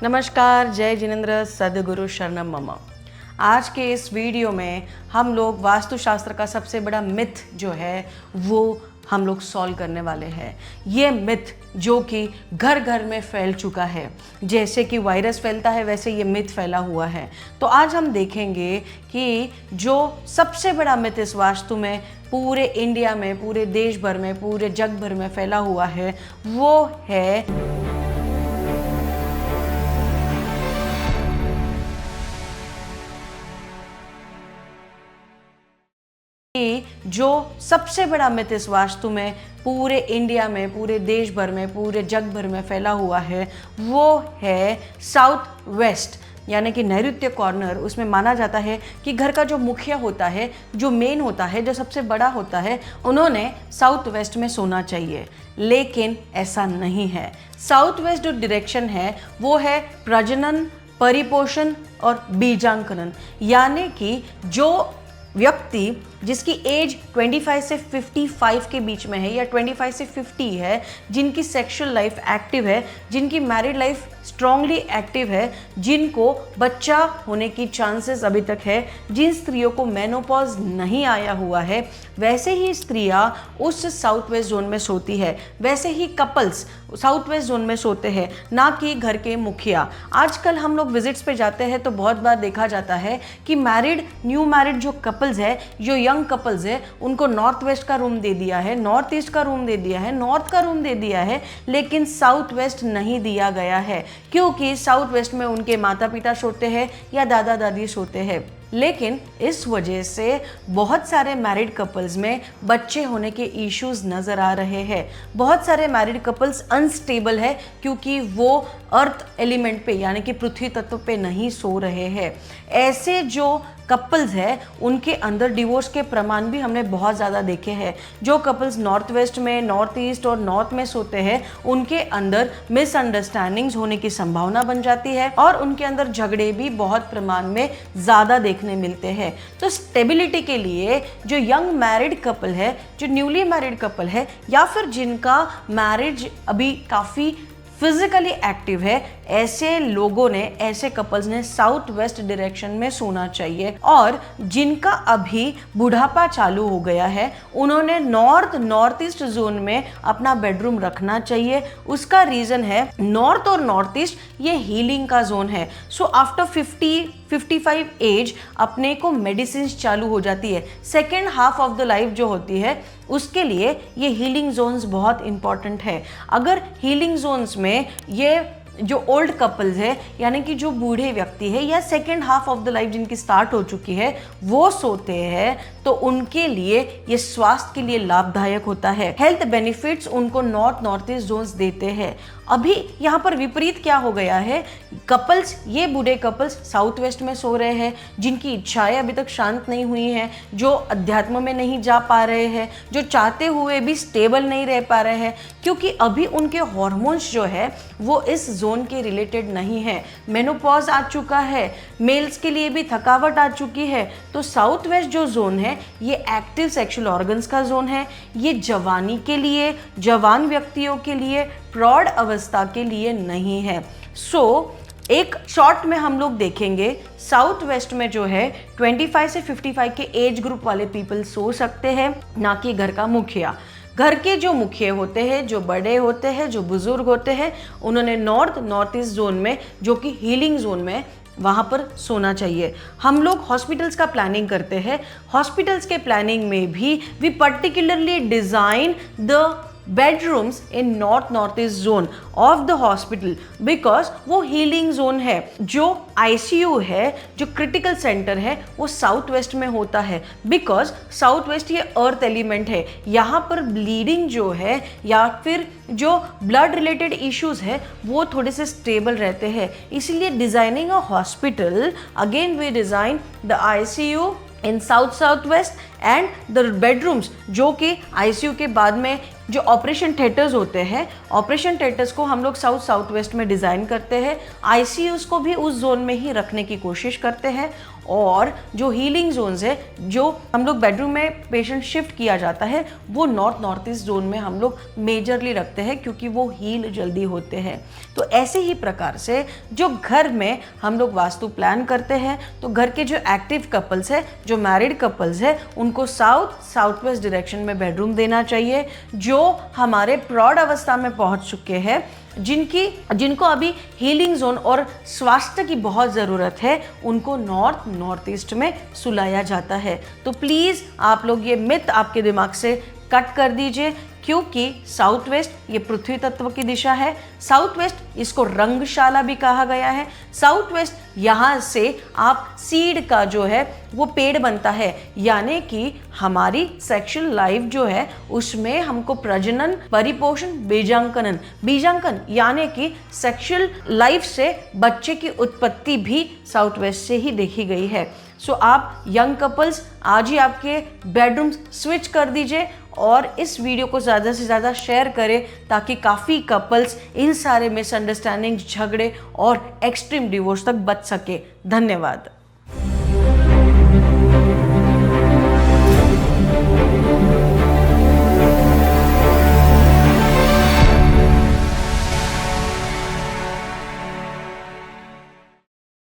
नमस्कार, जय जिनेंद्र, सद्गुरु शरणम मम। आज के इस वीडियो में हम लोग वास्तुशास्त्र का सबसे बड़ा मिथ जो है वो हम लोग सॉल्व करने वाले हैं। ये मिथ जो कि घर घर में फैल चुका है, जैसे कि वायरस फैलता है वैसे ये मिथ फैला हुआ है। तो आज हम देखेंगे कि जो सबसे बड़ा मिथ इस वास्तु में पूरे इंडिया में, पूरे देश भर में, पूरे जग भर में फैला हुआ है वो है जो सबसे बड़ा मिथ इस वास्तु में पूरे इंडिया में, पूरे देश भर में, पूरे जग भर में फैला हुआ है वो है साउथ वेस्ट यानी कि नैऋत्य कॉर्नर। उसमें माना जाता है कि घर का जो मुखिया होता है, जो मेन होता है, जो सबसे बड़ा होता है, उन्होंने साउथ वेस्ट में सोना चाहिए। लेकिन ऐसा नहीं है। साउथ वेस्ट जो डायरेक्शन है वो है प्रजनन, परिपोषण और बीजांकन। यानी कि जो व्यक्ति जिसकी एज 25 से 55 के बीच में है या 25 से 50 है, जिनकी सेक्सुअल लाइफ एक्टिव है, जिनकी मैरिड लाइफ स्ट्रांगली एक्टिव है, जिनको बच्चा होने की चांसेस अभी तक है, जिन स्त्रियों को मेनोपॉज नहीं आया हुआ है, वैसे ही स्त्रियां उस साउथ वेस्ट जोन में सोती है, वैसे ही कपल्स साउथ वेस्ट जोन में सोते हैं, ना कि घर के मुखिया। आजकल हम लोग विजिट्स पे जाते हैं तो बहुत बार देखा जाता है कि न्यू मैरिड जो कपल्स है, जो यंग कपल्स है, उनको नॉर्थ वेस्ट का रूम दे दिया है, नॉर्थ ईस्ट का रूम दे दिया है, नॉर्थ का रूम दे दिया है, लेकिन साउथ वेस्ट नहीं दिया गया है, क्योंकि साउथ वेस्ट में उनके माता पिता सोते हैं या दादा दादी सोते हैं। लेकिन इस वजह से बहुत सारे मैरिड कपल्स में बच्चे होने के इश्यूज नज़र आ रहे हैं। बहुत सारे मैरिड कपल्स अनस्टेबल है क्योंकि वो अर्थ एलिमेंट पे यानी कि पृथ्वी तत्व पे नहीं सो रहे हैं। ऐसे जो कपल्स है उनके अंदर डिवोर्स के प्रमाण भी हमने बहुत ज़्यादा देखे हैं। जो कपल्स नॉर्थ वेस्ट में, नॉर्थ ईस्ट और नॉर्थ में सोते हैं उनके अंदर मिसअंडरस्टैंडिंग्स होने की संभावना बन जाती है और उनके अंदर झगड़े भी बहुत प्रमाण में ज़्यादा देखने मिलते हैं। तो स्टेबिलिटी के लिए जो यंग मैरिड कपल है, जो न्यूली मैरिड कपल है, या फिर जिनका मैरिज अभी काफ़ी फिजिकली एक्टिव है, ऐसे लोगों ने, ऐसे कपल्स ने साउथ वेस्ट डायरेक्शन में सोना चाहिए। और जिनका अभी बुढ़ापा चालू हो गया है उन्होंने नॉर्थ ईस्ट जोन में अपना बेडरूम रखना चाहिए। उसका रीज़न है नॉर्थ और नॉर्थ ईस्ट ये हीलिंग का जोन है। सो आफ्टर 55 एज अपने को मेडिसिन चालू हो जाती है। Second half of the life जो होती है उसके लिए ये हीलिंग जोन्स बहुत इंपॉर्टेंट है। अगर हीलिंग जोन्स में ये जो ओल्ड कपल्स है यानी कि जो बूढ़े व्यक्ति है या second half of the life जिनकी स्टार्ट हो चुकी है वो सोते हैं तो उनके लिए ये स्वास्थ्य के लिए लाभदायक होता है। हेल्थ बेनिफिट्स उनको नॉर्थ ईस्ट जोन्स देते हैं। अभी यहाँ पर विपरीत क्या हो गया है, कपल्स, ये बूढ़े कपल्स साउथ वेस्ट में सो रहे हैं, जिनकी इच्छाएं अभी तक शांत नहीं हुई हैं, जो अध्यात्म में नहीं जा पा रहे हैं, जो चाहते हुए भी स्टेबल नहीं रह पा रहे हैं, क्योंकि अभी उनके हार्मोन्स जो है वो इस जोन के रिलेटेड नहीं है। मेनोपॉज आ चुका है, मेल्स के लिए भी थकावट आ चुकी है। तो साउथ वेस्ट जो जोन है ये एक्टिव सेक्सुअल ऑर्गन्स का जोन है। ये जवानी के लिए, जवान व्यक्तियों के लिए, प्रौढ़ अवस्था के लिए नहीं है। एक शॉर्ट में हम लोग देखेंगे साउथ वेस्ट में जो है 25 से 55 के एज ग्रुप वाले पीपल सो सकते हैं, ना कि घर का मुखिया। घर के जो मुखिया होते हैं, जो बड़े होते हैं, जो बुजुर्ग होते हैं, उन्होंने नॉर्थ ईस्ट जोन में, जो कि हीलिंग जोन में, वहाँ पर सोना चाहिए। हम लोग हॉस्पिटल्स का प्लानिंग करते हैं। हॉस्पिटल्स के प्लानिंग में भी we particularly design the bedrooms in north east zone of the hospital, because वो हीलिंग जोन है। जो आईसीयू है, जो क्रिटिकल सेंटर है, वो साउथ वेस्ट में होता है, बिकॉज साउथ वेस्ट ये अर्थ एलिमेंट है। यहाँ पर ब्लीडिंग जो है या फिर जो ब्लड रिलेटेड इश्यूज है वो थोड़े से स्टेबल रहते हैं। इसीलिए designing a hospital, again we design the ICU in south west and the bedrooms, जो कि आईसीयू के बाद में जो ऑपरेशन थिएटर्स होते हैं, ऑपरेशन थिएटर्स को हम लोग साउथ वेस्ट में डिज़ाइन करते हैं। आईसीयूज़ को भी उस जोन में ही रखने की कोशिश करते हैं। और जो हीलिंग जोन्स है, जो हम लोग बेडरूम में पेशेंट शिफ्ट किया जाता है, वो नॉर्थ ईस्ट जोन में हम लोग मेजरली रखते हैं क्योंकि वो हील जल्दी होते हैं। तो ऐसे ही प्रकार से जो घर में हम लोग वास्तु प्लान करते हैं, तो घर के जो एक्टिव कपल्स है, जो मैरिड कपल्स है, उनको साउथ वेस्ट डायरेक्शन में बेडरूम देना चाहिए। जो हमारे प्रौढ़ अवस्था में पहुंच चुके हैं, जिनको अभी हीलिंग जोन और स्वास्थ्य की बहुत ज़रूरत है, उनको नॉर्थ ईस्ट में सुलाया जाता है। तो प्लीज़ आप लोग ये मिथ आपके दिमाग से कट कर दीजिए, क्योंकि साउथ वेस्ट ये पृथ्वी तत्व की दिशा है। साउथ वेस्ट इसको रंगशाला भी कहा गया है। साउथ वेस्ट यहाँ से आप सीड का जो है वो पेड़ बनता है, यानी कि हमारी सेक्सुअल लाइफ जो है उसमें हमको प्रजनन, परिपोषण, बीजांकन यानी कि सेक्सुअल लाइफ से बच्चे की उत्पत्ति भी साउथ वेस्ट से ही देखी गई है। सो आप यंग कपल्स आज ही आपके बेडरूम स्विच कर दीजिए और इस वीडियो को ज़्यादा से ज़्यादा शेयर करें, ताकि काफ़ी कपल्स इन सारे मिसअंडरस्टैंडिंग, झगड़े और एक्सट्रीम डिवोर्स तक बच सके। धन्यवाद।